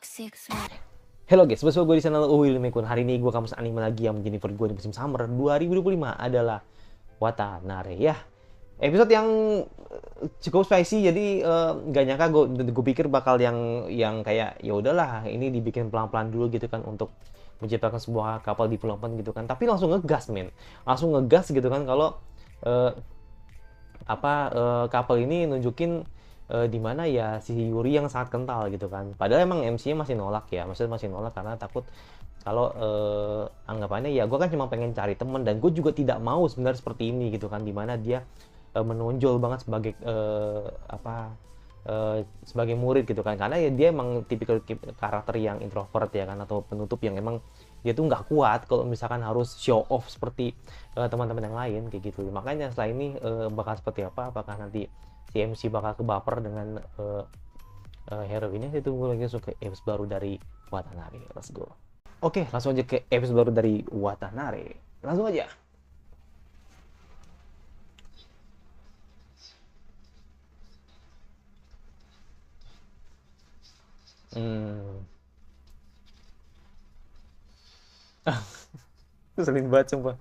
toxic sweater. Halo guys, bersama gue di channel Uwil Mekun. Hari ini gue kamus anime lagi yang menjadi favorit gue di musim summer 2025 adalah Watanare ya. Episode yang cukup spicy, jadi nggak nyangka gue pikir bakal yang kayak ya udahlah ini dibikin pelan-pelan dulu gitu kan untuk menciptakan sebuah couple development gitu kan. Tapi langsung ngegas men, langsung ngegas gitu kan kalau eh, couple ini nunjukin di mana ya si Yuri yang sangat kental gitu kan. Padahal emang MC-nya masih nolak ya, maksudnya masih nolak karena takut kalau anggapannya ya gue kan cuma pengen cari temen dan gue juga tidak mau sebenarnya seperti ini gitu kan, dimana dia menonjol banget sebagai sebagai murid gitu kan, karena ya dia emang tipikal karakter yang introvert ya kan, atau penutup yang emang dia tuh nggak kuat kalau misalkan harus show off seperti teman-teman yang lain kayak gitu. Makanya setelah ini bakal seperti apa, apakah nanti si MC bakal kebaper dengan hero ini, saya tunggu lagi langsung ke episode baru dari Watanare. Let's go. Oke, langsung aja ke episode baru dari Watanare, langsung aja. hmm Sering banget sumpah.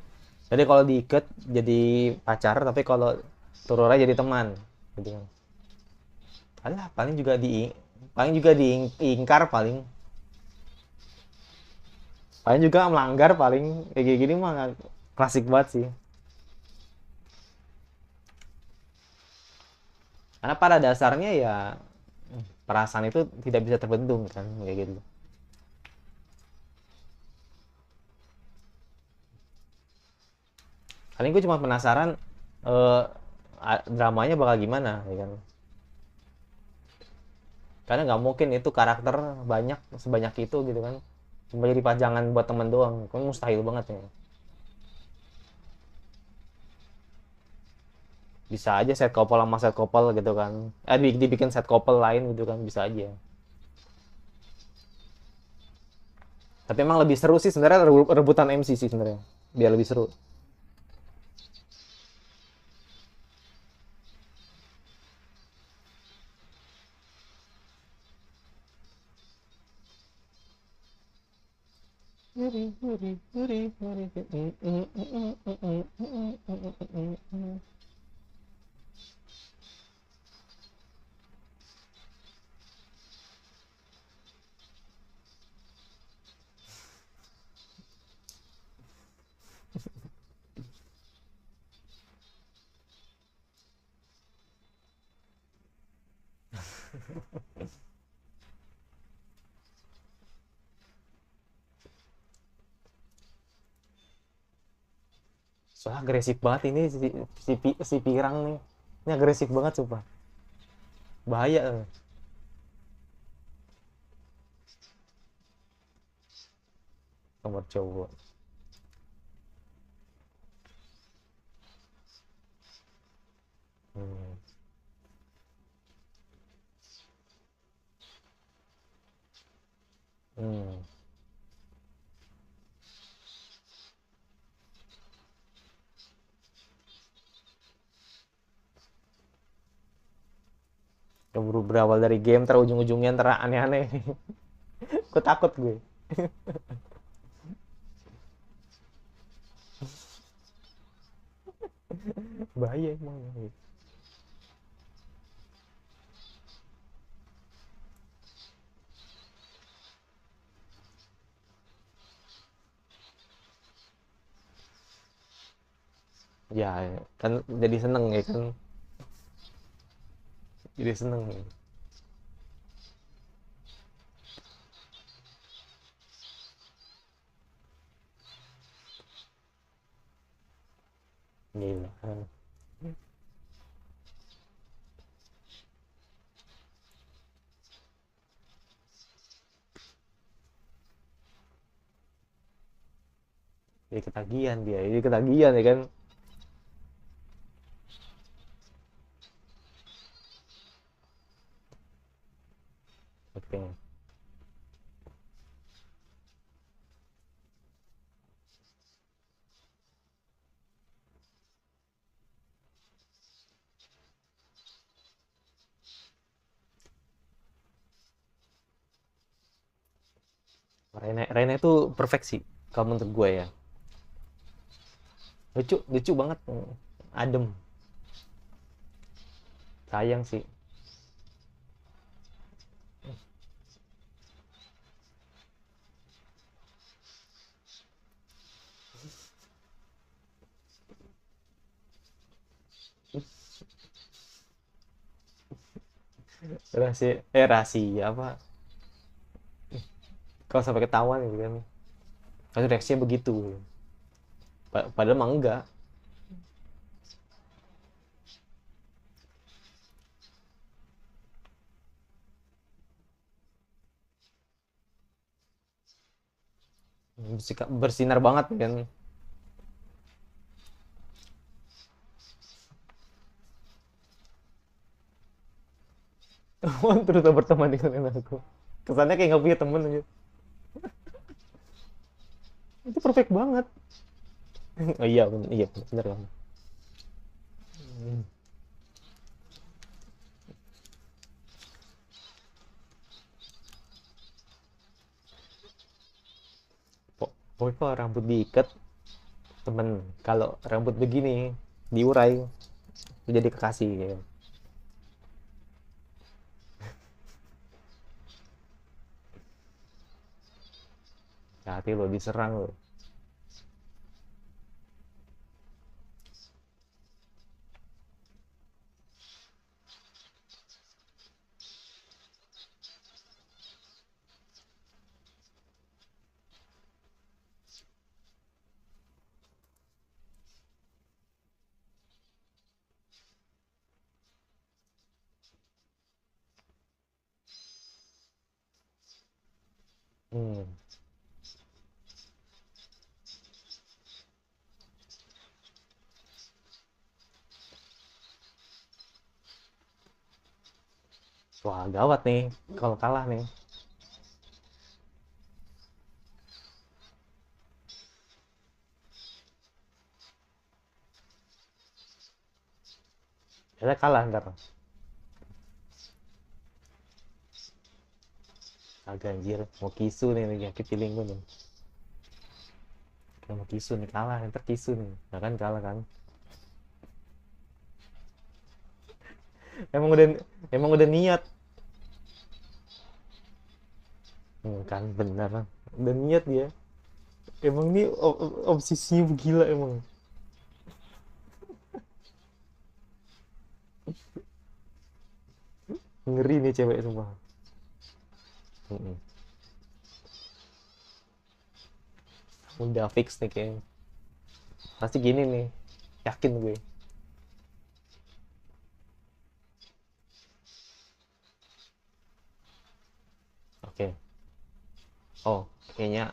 Jadi kalau diikat jadi pacar, tapi kalau turunnya jadi teman gitu kan. Alah, paling juga diingkar, paling juga melanggar, paling kayak gini mah klasik banget sih. Karena pada dasarnya ya perasaan itu tidak bisa terbendung kan kayak gitu. Kali ini gue cuma penasaran eh, dramanya bakal gimana ya kan. Karena nggak mungkin itu karakter banyak sebanyak itu gitu kan, cuma jadi pajangan buat temen doang kan, mustahil banget ya. Bisa aja set couple sama set couple gitu kan, dibikin set couple lain gitu kan, bisa aja. Tapi emang lebih seru sih sebenarnya rebutan MC sih sebenarnya, biar lebih seru. Soalnya agresif banget ini si pirang nih, ini agresif banget sumpah, bahaya. Nomor cowok. hmm. Hmm. Keburu berawal dari game, ntar ujung-ujungnya ntar aneh-aneh. Gue takut gue. Bahaya emang. Ya kan jadi seneng ya kan, jadi seneng ya. Gila. Jadi ketagihan dia, jadi ketagihan ya kan. Oke. Rene itu perfect sih kalau menurut gue ya. Lucu, lucu banget. Adem. Sayang sih. Rahasia apa? Kalau sampai ketahuan gitu kan. Kalau reaksinya begitu. Padahal mah enggak. Bersinar banget kan. Terus berteman dengan aku. Kesannya kayak nggak punya temen gitu. Itu perfect banget. Oh iya, iya bener kan. Pokoknya kalau rambut diikat temen, kalau rambut begini diurai jadi kekasih gitu. Hati lo diserang lo. Hmm. Wah gawat nih kalau kalah nih. Kita kalah ntar. Agak anjir, mau kisu nih lagi yakit feeling gue nih. Kayak mau kisu nih, kalah ntar kisu nih. Nah kan kalah kan. emang udah emang udah niat. Kan bener, udah niat dia. Emang ini obsesinya gila emang. Ngeri nih cewek semua. Mm-mm. Udah fix nih kayaknya. Pasti gini nih, yakin gue. Oke. Oh, kayaknya.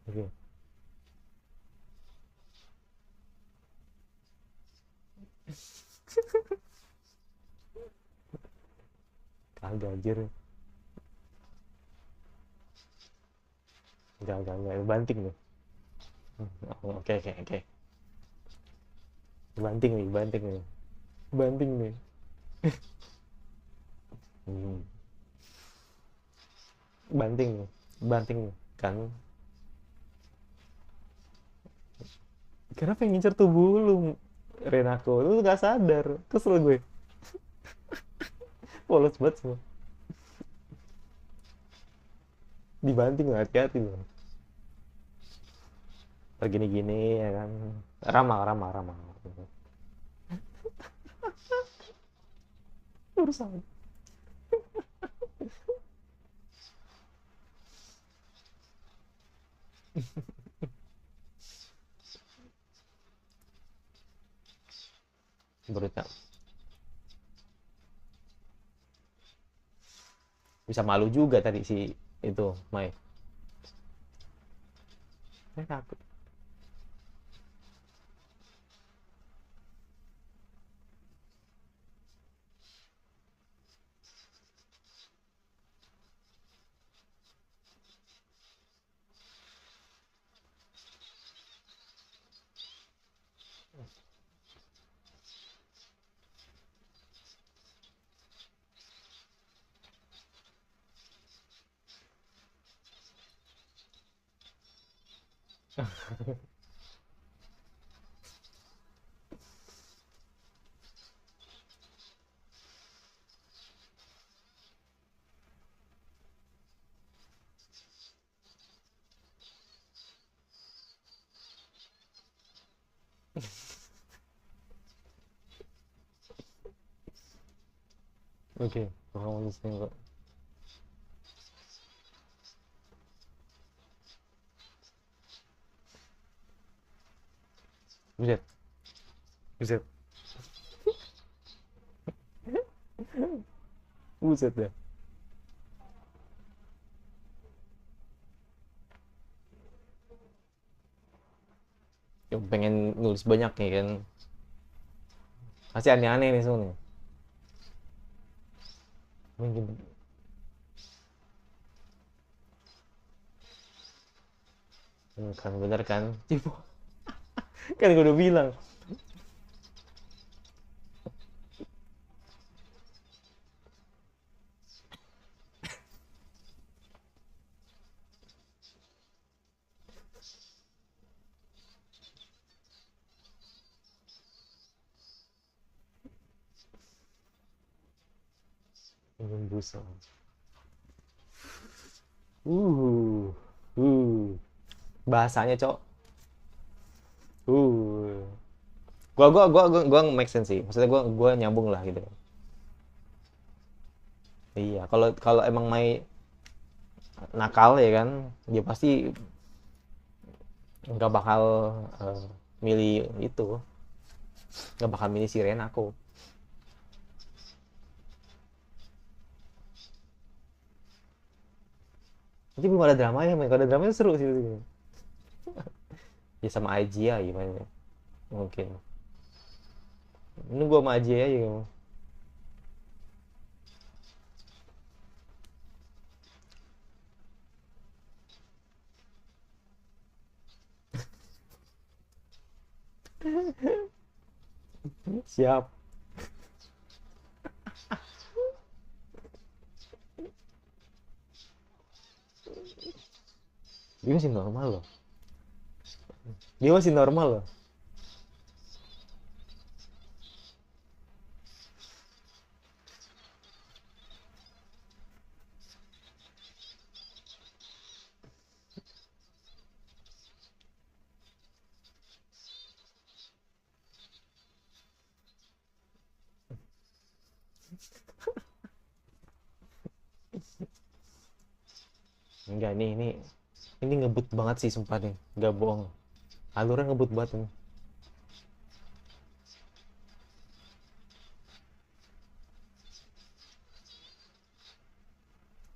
Oke. Kagak anjir. Enggak banting nih. Oh, oke oke oke. Banting nih, banting nih. Banting nih. Hmm. Banting nih. Banting nih. Kan kenapa yang ngincer tubuh lu, Renako? Lu gak sadar. Kesel gue. Polos banget semua. Dibanting lah, hati-hati loh. Gini-gini ya kan. Ramah, ramah, ramah. Urusan. Berita. Bisa malu juga tadi si itu, Mai. Saya takut. Oke, kamu listening kok. Buset, buset, buset ya. Yang pengen nulis banyak ya kan. Masih aneh-aneh nih semuanya. Mungkin kan bener kan? Cipo. Kan gue udah bilang. Busa. Uh. Uh. Bahasanya, Cok. Uh. Gua make sense sih. Maksudnya gua nyambung lah gitu. Iya, kalau kalau emang Mai nakal ya kan, dia pasti nggak bakal eh, milih itu, nggak bakal milih si Renako. Jadi belum ada drama ya, kalau ada drama itu seru sih. Ya sama Aji ya gimana? Mungkin. Ini gua sama Aji aja kamu. Siap. Dia masih normal loh. Dia masih normal loh. Enggak nih, ini ngebut banget sih sumpah nih, nggak bohong. Alurnya ngebut banget nih.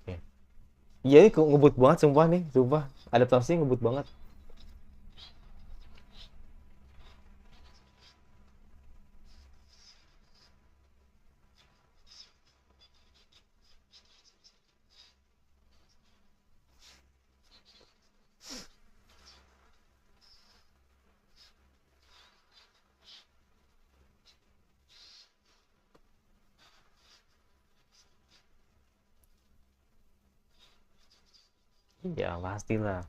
Oke. Iya, ini kok ngebut banget sumpah nih, sumpah. Adaptasinya ngebut banget. Ya pastilah.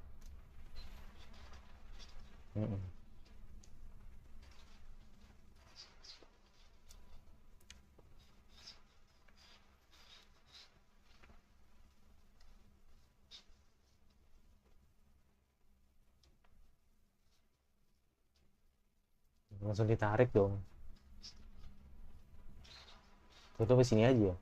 Mm-mm. Langsung ditarik dong. Tuh sini aja.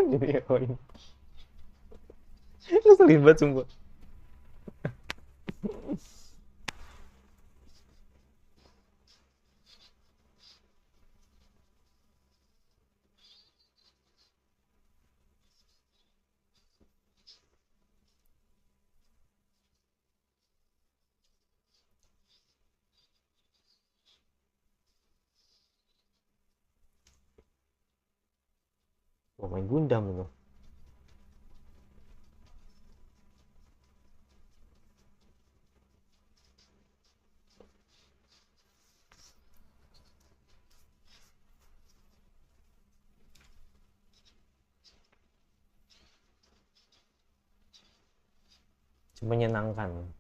Jadi heroin. Ngeselin banget sumpah. Pemain Gundam itu. Menyenangkan.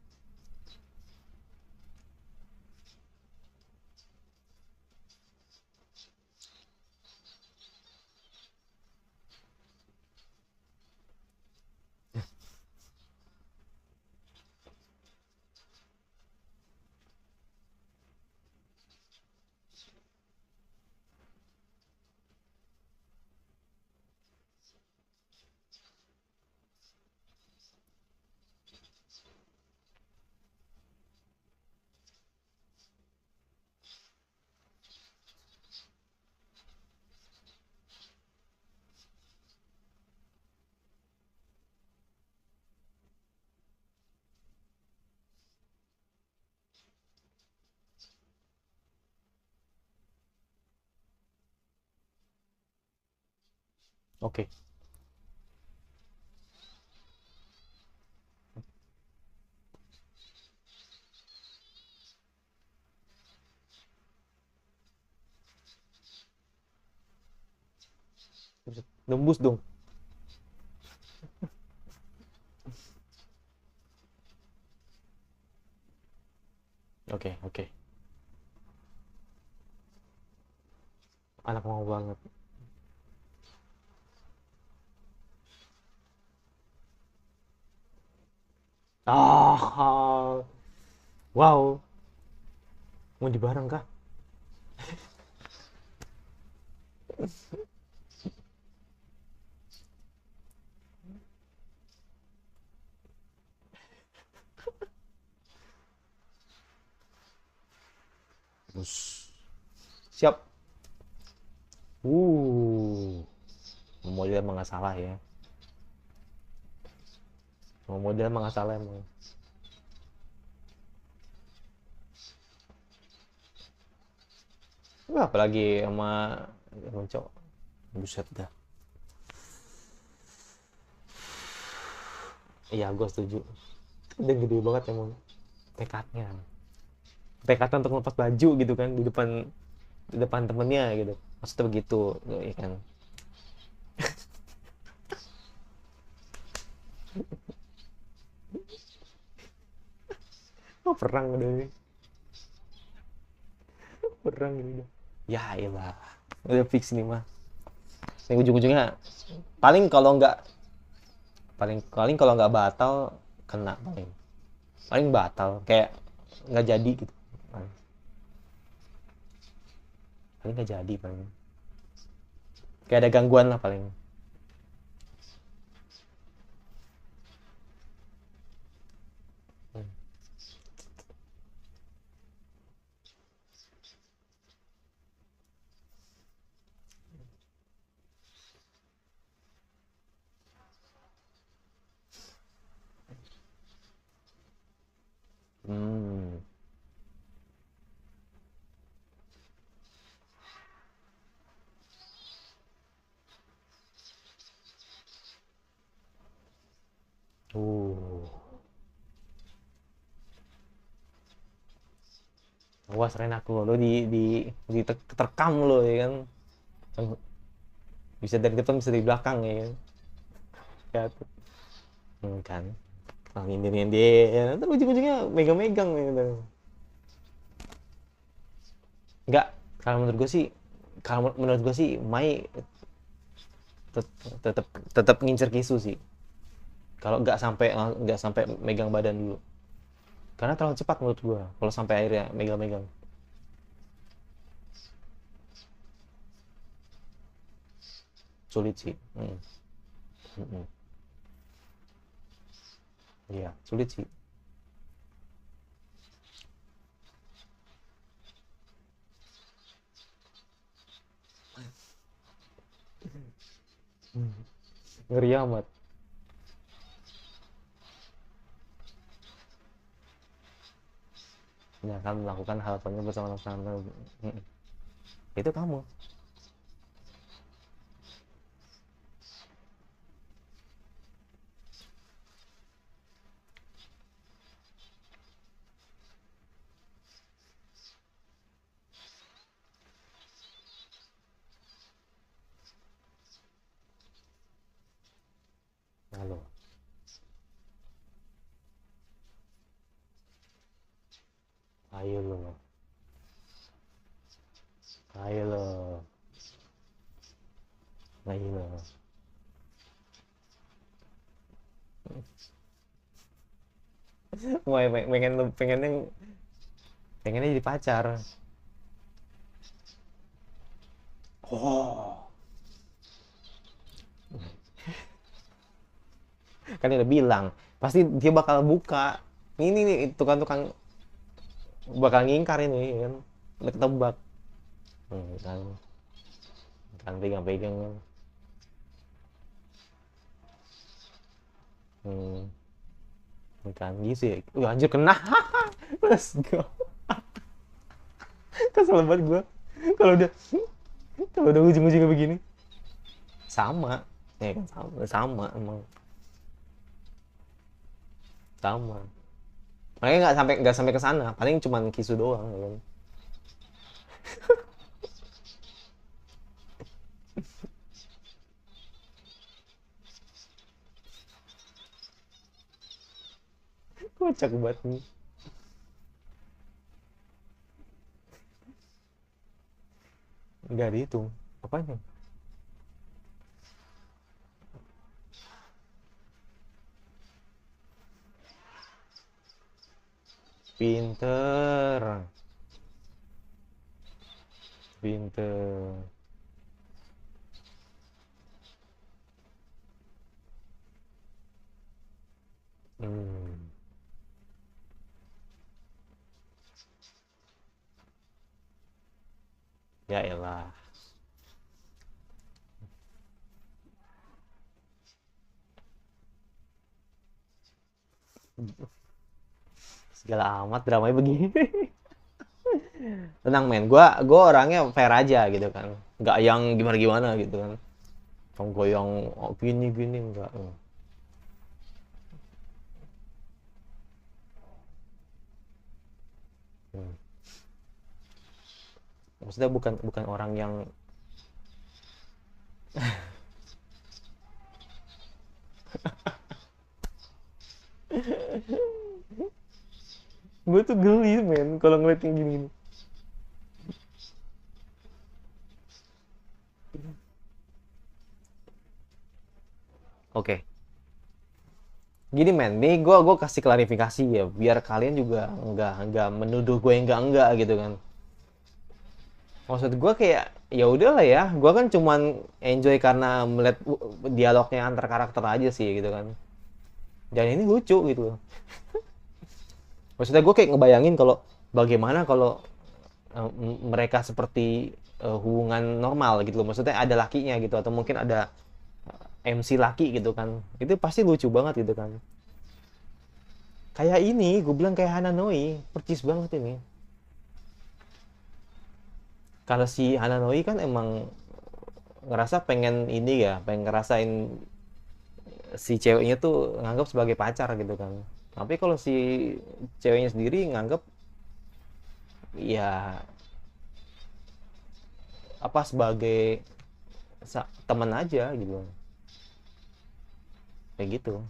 Oke. Nembus dong. Oke, oke. Anak mau banget. Ah, wow. Mau dibareng kah? Bus. Siap. Uh. Model emang nggak salah ya. Model emang nggak salah emang. Wah, apalagi sama cowok. Buset dah. Iya, gue setuju. Udah gede banget emang tekadnya. Tekadnya untuk lepas baju gitu kan di depan temennya gitu. Maksudnya begitu, ya kan. Oh, perang udah ini. Perang ini udah. Ya iyalah. Udah fix nih mah. Yang ujung-ujungnya paling kalau nggak paling paling kalau nggak batal kena paling batal kayak nggak jadi gitu paling nggak jadi paling kayak ada gangguan lah paling. Hmm. uh Awas aku lo di terkam lo ya kan. Bisa dari depan bisa dari belakang ya kan. Ya, kan ini dia nanti ujung-ujungnya megang-megang gitu. Nggak, kalau menurut gue sih kalau menurut gue sih Mai tetap tetap ngincer Kisu sih kalau nggak sampai megang badan dulu karena terlalu cepat menurut gue kalau sampai akhirnya megang-megang sulit sih. Iya sulit sih. Ngeri amat. Ya kan melakukan harapannya bersama-sama. Itu kamu Ayo lo, ayo lo, ayo lo. Mau pengennya jadi pacar. Oh, kan dia udah bilang pasti dia bakal buka. Ini nih tukang-tukang bakal ngingkar ini kan. Udah ketebak. Kan, kan pegang-pegang kan. Hmm, kan gitu ya. Anjir kena. Let's go. Kesel banget gue. Kalau udah kalau udah ujung-ujungnya begini. Sama. Ya kan sama emang. Sama. Makanya nggak sampai ke sana. Paling cuman kisu doang ya kan. Kocak banget nih. Nggak dihitung. Apanya? Pinter. Pinter. Hmm. Ya elah. Segala amat dramanya begini. Tenang men, gua orangnya fair aja gitu kan. Nggak yang gimana-gimana gitu kan. Kamu gue yang oh, gini-gini enggak. Hmm. Maksudnya bukan bukan orang yang gue tuh geli men kalau ngeliat yang gini-gini. Oke. Gini men, nih gue kasih klarifikasi ya biar kalian juga nggak menuduh gue enggak gitu kan. Maksud gue kayak ya udahlah ya, gue kan cuman enjoy karena melihat dialognya antar karakter aja sih gitu kan. Dan ini lucu gitu loh. Maksudnya gue kayak ngebayangin kalau bagaimana kalau mereka seperti hubungan normal gitu loh. Maksudnya ada lakinya gitu atau mungkin ada MC laki gitu kan. Itu pasti lucu banget gitu kan. Kayak ini, gue bilang kayak Hananoi, percis banget ini. Kalau si Hananoi kan emang ngerasa pengen ini ya, pengen ngerasain si ceweknya tuh nganggap sebagai pacar gitu kan. Tapi kalau si ceweknya sendiri nganggap ya apa sebagai teman aja gitu. Kayak gitu.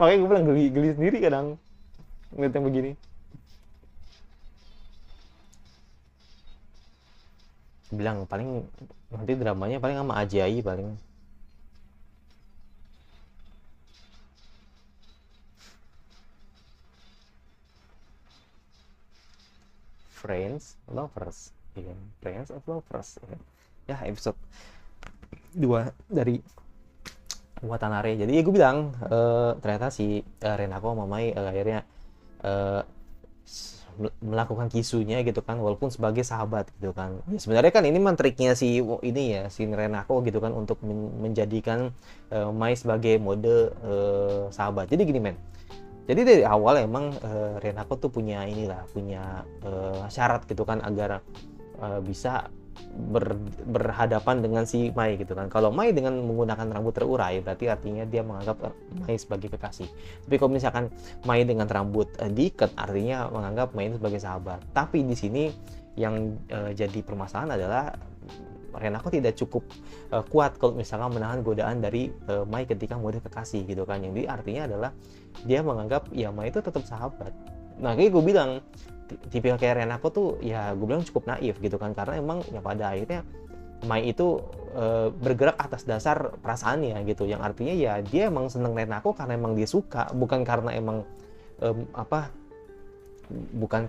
Makanya gue bilang geli sendiri kadang ngeliat yang begini. Bilang paling nanti dramanya paling sama Ajai paling. Friends Lovers ya kan? Friends of Lovers ya, kan? Ya episode 2 dari Watanabe. Jadi ya gue bilang ternyata si Renako sama Mai akhirnya melakukan kisunya gitu kan walaupun sebagai sahabat gitu kan. Ya sebenarnya kan ini mah triknya si ini ya si Renako gitu kan untuk menjadikan Mai sebagai mode sahabat. Jadi gini men. Jadi dari awal emang Renako tuh punya inilah punya syarat gitu kan agar bisa berhadapan dengan si Mai gitu kan. Kalau Mai dengan menggunakan rambut terurai berarti artinya dia menganggap Mai sebagai kekasih. Tapi kalau misalkan Mai dengan rambut diikat artinya menganggap Mai sebagai sahabat. Tapi di sini yang jadi permasalahan adalah Renako tidak cukup kuat kalau misalkan menahan godaan dari Mai ketika mode kekasih gitu kan. Yang artinya adalah dia menganggap ya Mai itu tetap sahabat. Nah kayak gue bilang tipikal kayak Renako tuh ya gue bilang cukup naif gitu kan, karena emang ya pada akhirnya Mai itu bergerak atas dasar perasaannya gitu, yang artinya ya dia emang seneng Renako karena emang dia suka, bukan karena emang bukan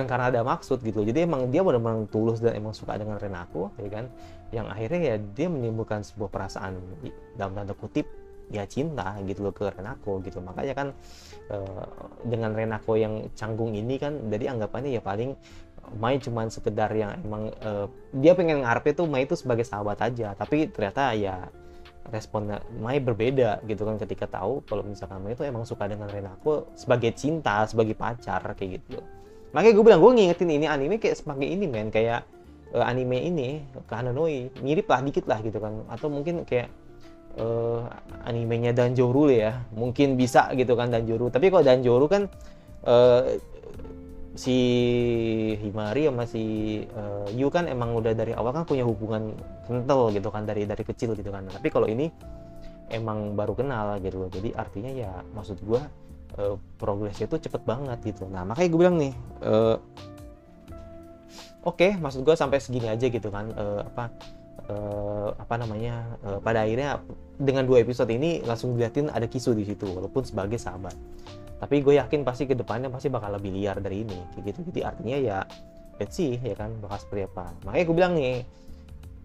karena ada maksud gitu. Jadi emang dia benar-benar tulus dan emang suka dengan Renako ya kan, yang akhirnya ya dia menimbulkan sebuah perasaan dalam tanda kutip ya cinta gitu loh ke Renako gitu. Makanya kan dengan Renako yang canggung ini kan, jadi anggapannya ya paling Mai cuman sekedar yang emang dia pengen ngarepnya tuh Mai itu sebagai sahabat aja, tapi ternyata ya responnya Mai berbeda gitu kan ketika tahu kalau misalkan Mai itu emang suka dengan Renako sebagai cinta, sebagai pacar kayak gitu. Makanya gue bilang gue ngingetin ini anime kayak sebagai ini men, kayak anime ini Kananoi mirip lah dikit lah gitu kan, atau mungkin kayak animenya Danjoru ya, mungkin bisa gitu kan Danjoru. Tapi kalau Danjoru kan si Himari sama si Yu kan emang udah dari awal kan punya hubungan kental gitu kan dari kecil gitu kan. Tapi kalau ini emang baru kenal gitu loh. Jadi artinya ya maksud gue progresnya tuh cepet banget gitu. Nah makanya gue bilang nih oke, maksud gue sampai segini aja gitu kan. Pada akhirnya dengan 2 episode ini langsung diliatin ada Kisu di situ walaupun sebagai sahabat. Tapi gue yakin pasti kedepannya pasti bakal lebih liar dari ini kayak gitu. Jadi artinya ya let's see ya kan bakal seperti apa. Makanya gue bilang nih,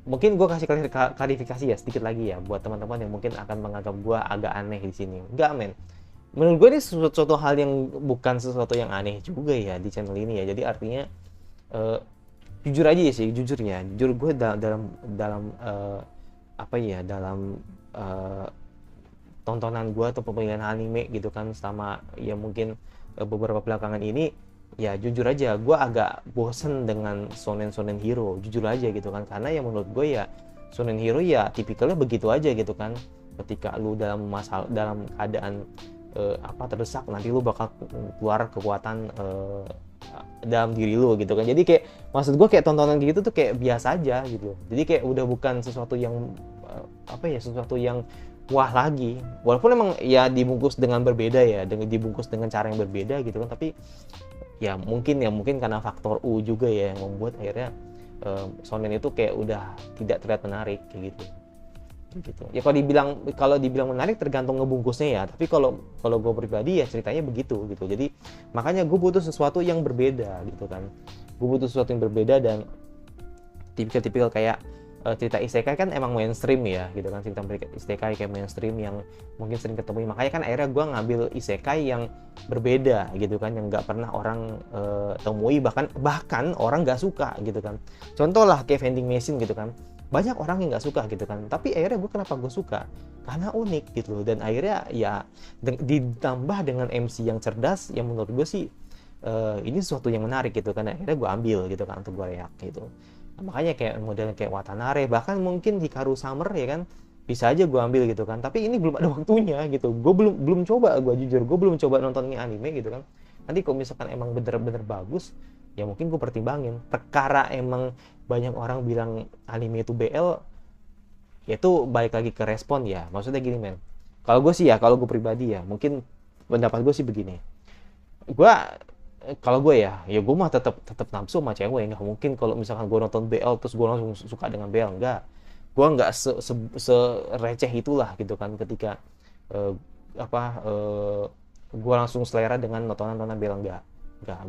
mungkin gue kasih klarifikasi ya sedikit lagi ya buat teman-teman yang mungkin akan menganggap gue agak aneh di sini. Enggak men, menurut gue ini sesuatu hal yang bukan sesuatu yang aneh juga ya di channel ini ya. Jadi artinya jujur aja ya sih, jujur gue dalam tontonan gue atau pemilihan anime gitu kan selama ya mungkin beberapa belakangan ini, ya jujur aja gue agak bosen dengan shonen hero, jujur aja gitu kan. Karena ya menurut gue ya shonen hero ya tipikalnya begitu aja gitu kan. Ketika lu dalam keadaan terdesak, nanti lu bakal keluar kekuatan dalam diri lu gitu kan. Jadi kayak maksud gue kayak tontonan gitu tuh kayak biasa aja gitu. Jadi kayak udah bukan sesuatu yang sesuatu yang wah lagi, walaupun emang ya dibungkus dengan berbeda ya, dibungkus dengan cara yang berbeda gitu kan. Tapi ya mungkin karena faktor U juga ya yang membuat akhirnya shonen itu kayak udah tidak terlihat menarik kayak gitu. Ya kalau dibilang menarik tergantung ngebungkusnya ya. Tapi kalau gue pribadi ya ceritanya begitu gitu. Jadi makanya gue butuh sesuatu yang berbeda gitu kan. Gue butuh sesuatu yang berbeda dan tipikal kayak cerita isekai kan emang mainstream ya gitu kan. Cerita isekai kayak mainstream yang mungkin sering ketemu. Makanya kan akhirnya gue ngambil isekai yang berbeda gitu kan, yang nggak pernah orang temui, bahkan orang nggak suka gitu kan. Contoh lah kayak vending machine gitu kan, banyak orang yang nggak suka gitu kan, tapi akhirnya kenapa gue suka? Karena unik gitu loh. Dan akhirnya ya ditambah dengan MC yang cerdas, yang menurut gue sih ini sesuatu yang menarik gitu kan. Akhirnya gue ambil gitu kan untuk gue react gitu. Nah, makanya kayak model kayak Watanare, bahkan mungkin Hikaru Summer ya kan, bisa aja gue ambil gitu kan. Tapi ini belum ada waktunya gitu. Gue belum coba, gue jujur gue belum coba nonton ini anime gitu kan. Nanti kalau misalkan emang bener-bener bagus, ya mungkin gue pertimbangin. Perkara emang banyak orang bilang anime itu BL, ya itu balik lagi ke respon ya. Maksudnya gini men, kalau gue sih ya, kalau gue pribadi ya, mungkin pendapat gue sih begini. Kalau gue ya gue mah tetap nafsu sama cewek. Nggak mungkin kalau misalkan gue nonton BL terus gue langsung suka dengan BL, enggak. Gue nggak receh itulah gitu kan ketika gue langsung selera dengan nontonan BL, enggak.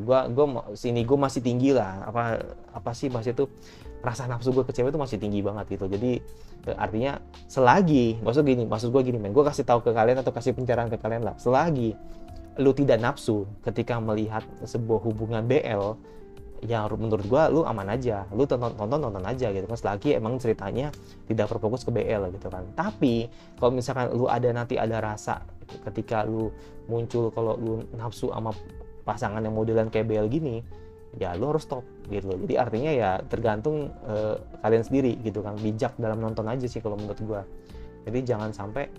Gue masih tinggi lah, masih tuh rasa nafsu gue ke cewek itu masih tinggi banget gitu. Jadi artinya maksud gue gini men, gue kasih tahu ke kalian atau kasih pencerahan ke kalian lah, selagi lu tidak nafsu ketika melihat sebuah hubungan BL, ya menurut gue lu aman aja, lu tonton aja gitu kan, selagi emang ceritanya tidak berfokus ke BL gitu kan. Tapi kalau misalkan lu nanti ada rasa ketika lu muncul kalau lu nafsu sama pasangan yang modelan kayak BL gini, ya lu harus stop gitu. Jadi artinya ya tergantung kalian sendiri gitu kan, bijak dalam nonton aja sih kalau menurut gua. Jadi jangan sampai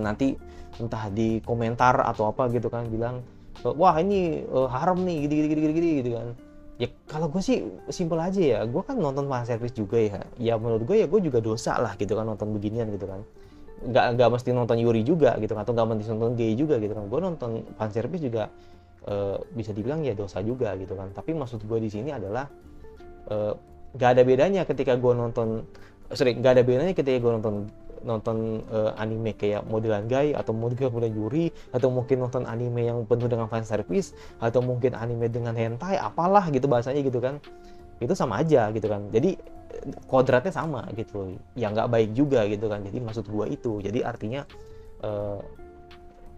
nanti entah di komentar atau apa gitu kan bilang wah ini haram nih gini gitu kan. Ya Kalau gue sih simpel aja ya, gue kan nonton fan service juga ya. Ya menurut gue ya gue juga dosa lah gitu kan nonton beginian gitu kan. Nggak mesti nonton Yuri juga gitu kan, atau nggak mesti nonton gay juga gitu kan. Gue nonton fan service juga bisa dibilang ya dosa juga gitu kan. Tapi maksud gue di sini adalah nggak ada bedanya ketika gue nonton, nggak ada bedanya ketika gue nonton anime kayak modelan gay, atau modelan Yuri, atau mungkin nonton anime yang penuh dengan fan service, atau mungkin anime dengan hentai, apalah gitu bahasanya gitu kan. Itu sama aja gitu kan. Jadi kodratnya sama gitu. Ya nggak baik juga gitu kan. Jadi maksud gua itu. Jadi artinya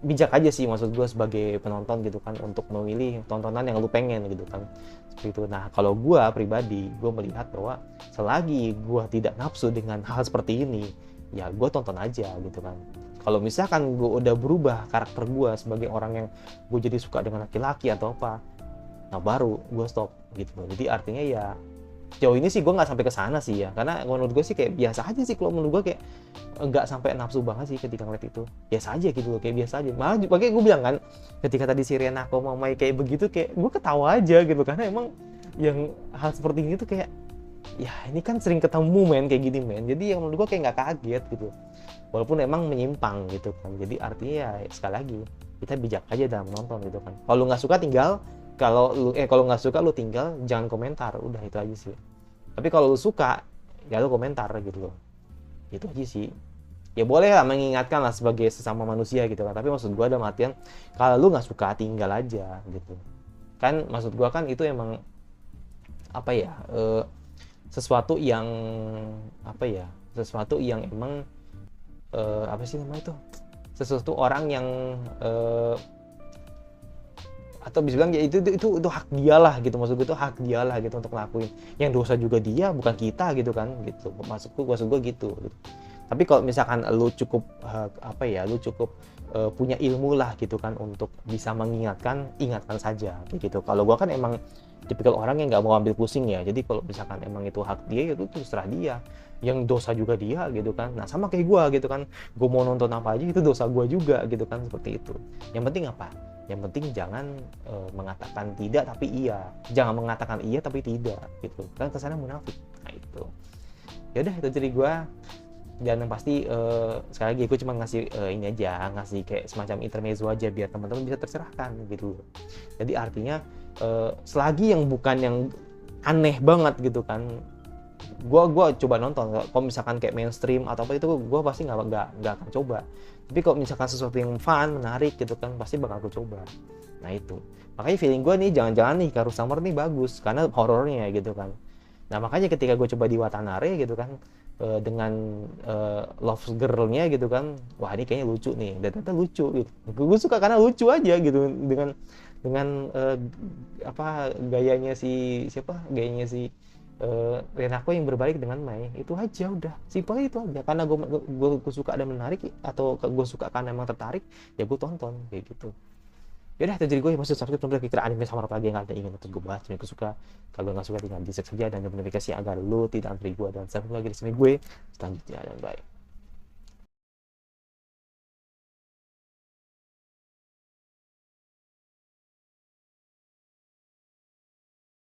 bijak aja sih maksud gue sebagai penonton gitu kan, untuk memilih tontonan yang lu pengen gitu kan, seperti itu. Nah kalau gue pribadi, gue melihat bahwa selagi gue tidak nafsu dengan hal seperti ini, ya gue tonton aja gitu kan. Kalau misalkan gue udah berubah karakter gue sebagai orang yang gue jadi suka dengan laki-laki atau apa, nah baru gue stop gitu. Jadi artinya ya jauh ini sih gue nggak sampai ke sana sih ya, karena menurut gue sih kayak biasa aja sih. Kalau menurut gue kayak nggak sampai nafsu banget sih ketika ngeliat itu, biasa aja gitu loh, kayak biasa aja. Malah makanya gue bilang kan, ketika tadi si Renako Mamai kayak begitu, kayak gue ketawa aja gitu, karena emang yang hal seperti ini tuh kayak ya ini kan sering ketemu men kayak gini men, jadi yang menurut gue kayak nggak kaget gitu, walaupun emang menyimpang gitu kan. Jadi artinya ya sekali lagi kita bijak aja dalam menonton gitu kan. Kalau nggak suka tinggal, kalau nggak suka lu tinggal, jangan komentar, udah itu aja sih. Tapi kalau lu suka ya lu komentar gitu loh, itu aja sih. Ya boleh lah mengingatkan lah sebagai sesama manusia gitu kan, tapi maksud gua ada artian kalau lu nggak suka tinggal aja gitu kan. Maksud gua kan itu emang apa ya, sesuatu yang apa ya, sesuatu yang emang apa sih namanya itu, sesuatu orang yang atau bisa bilang ya itu hak dia lah gitu. Maksud gue itu hak dia lah gitu untuk ngelakuin, yang dosa juga dia bukan kita gitu kan gitu. Maksud gue gitu. Tapi kalau misalkan lu cukup apa ya, lu cukup punya ilmu lah gitu kan untuk bisa mengingatkan, ingatkan saja gitu. Kalau gue kan emang tipikal orang yang nggak mau ambil pusing ya. Jadi kalau misalkan emang itu hak dia, itu terserah dia, yang dosa juga dia gitu kan. Nah sama kayak gue gitu kan, gue mau nonton apa aja itu dosa gue juga gitu kan, seperti itu. Yang penting apa? Yang penting jangan mengatakan tidak tapi iya, jangan mengatakan iya tapi tidak gitu kan, kesannya munafik. Nah itu ya udah, itu jadi gue. Dan yang pasti sekali lagi gue cuma ngasih ini aja, ngasih kayak semacam intermezzo aja biar teman-teman bisa tercerahkan gitu. Jadi artinya selagi yang bukan yang aneh banget gitu kan, gue coba nonton. Kalau misalkan kayak mainstream atau apa itu gue pasti nggak akan coba. Tapi kalau misalkan sesuatu yang fun, menarik gitu kan, pasti bakal gue coba. Nah itu makanya feeling gue nih, jangan-jangan nih Karu Summer nih bagus karena horornya gitu kan. Nah makanya ketika gue coba di Watanare gitu kan, dengan love girl-nya gitu kan, wah ini kayaknya lucu nih, dan ternyata lucu gitu. Gue suka karena lucu aja gitu, dengan apa gayanya si Renako yang berbalik dengan Mai. Itu aja udah, simpel itu aja. Karena gue suka dan menarik, atau gue suka karena emang tertarik, ya gue tonton kayak gitu. Yaudah, itu jadi gue masih subscribe untuk kira anime sama apa lagi yang kalian ingin untuk gue bahas. Jika suka, kalau nggak suka tinggal di subscribe saja dan notifikasi agar lo tidak antri gue, dan sampai lagi di sini gue selanjutnya, dan bye.